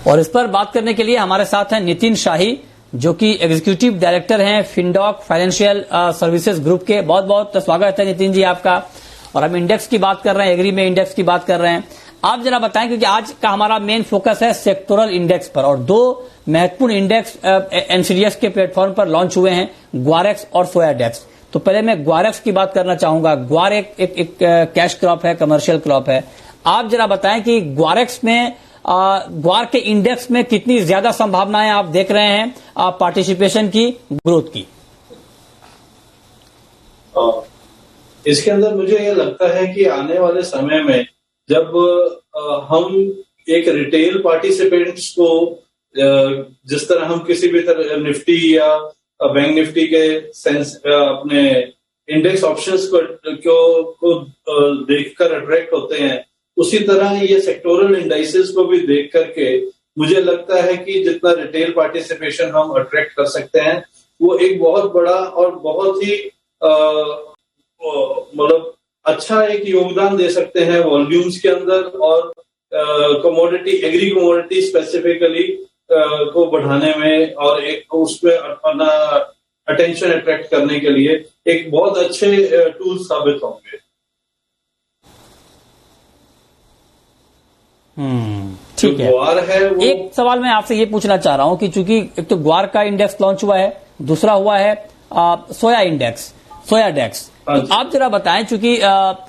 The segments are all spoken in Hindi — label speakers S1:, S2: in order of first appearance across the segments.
S1: और इस पर बात करने के लिए हमारे साथ हैं नितिन शाही, जो कि एग्जीक्यूटिव डायरेक्टर हैं फिनडॉक फाइनेंशियल सर्विसेज ग्रुप के। बहुत बहुत स्वागत है नितिन जी आपका। और हम इंडेक्स की बात कर रहे हैं, एग्री में इंडेक्स की बात कर रहे हैं। आप जरा बताएं, क्योंकि आज का हमारा मेन फोकस है सेक्टोरल इंडेक्स पर, और दो महत्वपूर्ण इंडेक्स एनसीडीएक्स के प्लेटफॉर्म पर लॉन्च हुए हैं, ग्वारेक्स और सोयाडेक्स। तो पहले मैं ग्वारेक्स की बात करना चाहूंगा। ग्वार एक कैश क्रॉप है, कमर्शियल क्रॉप है। आप जरा बताएं कि ग्वारेक्स में ग्वार के इंडेक्स में कितनी ज्यादा संभावनाएं आप देख रहे हैं पार्टिसिपेशन की, ग्रोथ की?
S2: इसके अंदर मुझे ये लगता है कि आने वाले समय में जब हम एक रिटेल पार्टिसिपेंट्स को जिस तरह हम किसी भी तरह निफ्टी या बैंक निफ्टी के सेंस अपने इंडेक्स ऑप्शंस को देखकर अट्रैक्ट होते हैं, उसी तरह ये सेक्टोरल इंडाइसेस को भी देख करके मुझे लगता है कि जितना रिटेल पार्टिसिपेशन हम अट्रैक्ट कर सकते हैं, वो एक बहुत बड़ा और बहुत ही मतलब अच्छा एक योगदान दे सकते हैं वॉल्यूम्स के अंदर, और कमोडिटी, एग्री कमोडिटी स्पेसिफिकली को बढ़ाने में और एक उसमें अपना अटेंशन अट्रैक्ट करने के लिए एक बहुत अच्छे टूल साबित होंगे।
S1: ठीक है।
S2: ग्वार है वो...
S1: एक सवाल मैं आपसे ये पूछना चाह रहा हूं कि चूंकि एक तो ग्वार का इंडेक्स लॉन्च हुआ है, दूसरा हुआ है सोया इंडेक्स, सोयाडेक्स। तो आप जरा बताएं, चूंकि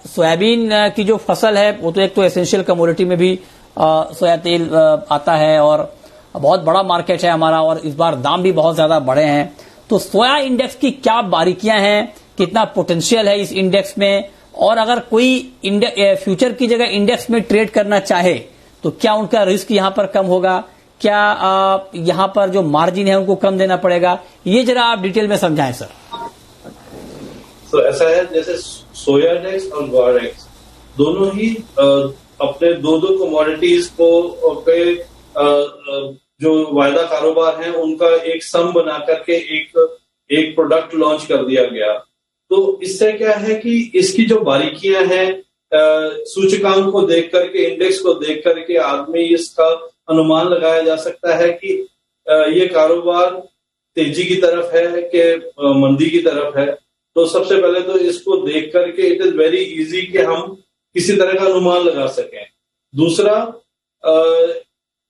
S1: सोयाबीन की जो फसल है वो तो एक तो एसेंशियल कमोडिटी में भी सोया तेल आता है, और बहुत बड़ा मार्केट है हमारा, और इस बार दाम भी बहुत ज्यादा बढ़े हैं। तो सोया इंडेक्स की क्या बारीकियां हैं, कितना पोटेंशियल है इस इंडेक्स में, और अगर कोई फ्यूचर की जगह इंडेक्स में ट्रेड करना चाहे तो क्या उनका रिस्क यहां पर कम होगा? क्या यहां पर जो मार्जिन है उनको कम देना पड़ेगा? ये जरा आप डिटेल में समझाएं सर।
S2: तो ऐसा है, जैसे सोयाडेक्स और ग्वारेक्स दोनों ही अपने दो कमोडिटीज को जो वायदा कारोबार है उनका एक सम बना करके एक प्रोडक्ट लॉन्च कर दिया गया। तो इससे क्या है कि इसकी जो बारीकियां हैं, सूचकांक को देख करके, इंडेक्स को देख करके आदमी इसका अनुमान लगाया जा सकता है कि ये कारोबार तेजी की तरफ है कि मंदी की तरफ है। तो सबसे पहले तो इसको देख करके इट इज वेरी इजी कि हम किसी तरह का अनुमान लगा सकें। दूसरा,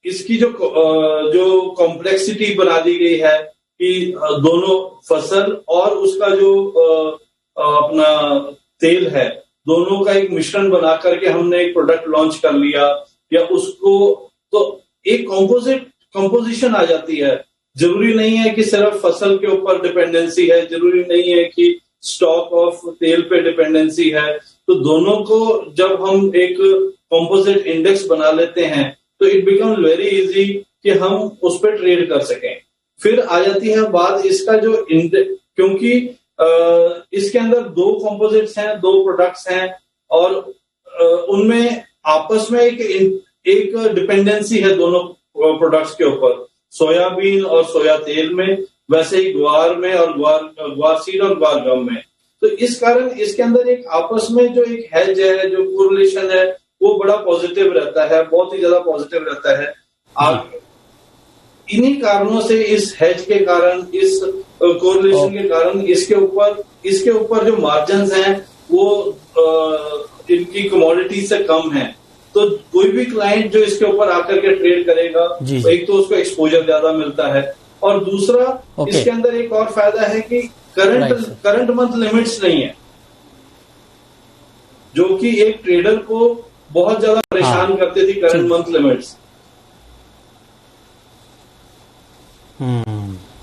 S2: इसकी जो कॉम्प्लेक्सिटी बना दी गई है कि दोनों फसल और उसका जो अपना तेल है, दोनों का एक मिश्रण बना करके हमने एक प्रोडक्ट लॉन्च कर लिया, या उसको तो एक कंपोजिशन आ जाती है। जरूरी नहीं है कि सिर्फ फसल के ऊपर डिपेंडेंसी है, जरूरी नहीं है कि स्टॉक ऑफ तेल पे डिपेंडेंसी है। तो दोनों को जब हम एक कंपोजिट इंडेक्स बना लेते हैं तो इट बिकम्स वेरी इजी कि हम उस पर ट्रेड कर सकें। फिर आ जाती है बात इसका जो क्योंकि इसके अंदर दो कंपोजिट्स हैं, दो प्रोडक्ट्स हैं, और उनमें आपस में एक डिपेंडेंसी है दोनों प्रोडक्ट्स के ऊपर, सोयाबीन और सोया तेल में, वैसे ही ग्वार में और ग्वार सीड और ग्वार गम में। तो इस कारण इसके अंदर एक आपस में जो एक हेज है, जो कोरिलेशन है, वो बड़ा पॉजिटिव रहता है, बहुत ही ज्यादा पॉजिटिव रहता है। इन्हीं कारणों से, इस हेज के कारण, इस कोरिलेशन के कारण इसके ऊपर जो मार्जिन्स हैं वो इनकी कमोडिटी से कम है। तो कोई भी क्लाइंट जो इसके ऊपर आकर के ट्रेड करेगा, तो एक तो उसको एक्सपोजर ज्यादा मिलता है, और दूसरा इसके अंदर एक और फायदा है कि करंट मंथ लिमिट्स नहीं है, जो कि एक ट्रेडर को बहुत ज्यादा परेशान करते थी करंट मंथ लिमिट्स।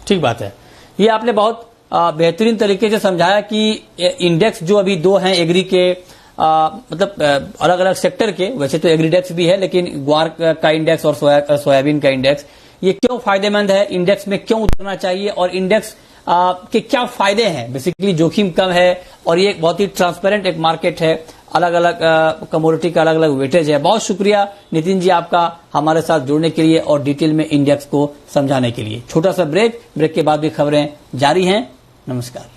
S1: ठीक बात है। ये आपने बहुत बेहतरीन तरीके से समझाया कि इंडेक्स जो अभी दो हैं एग्री के, मतलब अलग अलग सेक्टर के, वैसे तो एग्रीडेक्स भी है, लेकिन ग्वार का इंडेक्स और सोयाबीन का इंडेक्स, ये क्यों फायदेमंद है, इंडेक्स में क्यों उतरना चाहिए, और इंडेक्स के क्या फायदे हैं। बेसिकली जोखिम कम है, और ये एक बहुत ही ट्रांसपेरेंट एक मार्केट है, अलग अलग कमोडिटी का अलग अलग वेटेज है। बहुत शुक्रिया नितिन जी आपका हमारे साथ जुड़ने के लिए और डिटेल में इंडेक्स को समझाने के लिए। छोटा सा ब्रेक के बाद भी खबरें जारी हैं। नमस्कार।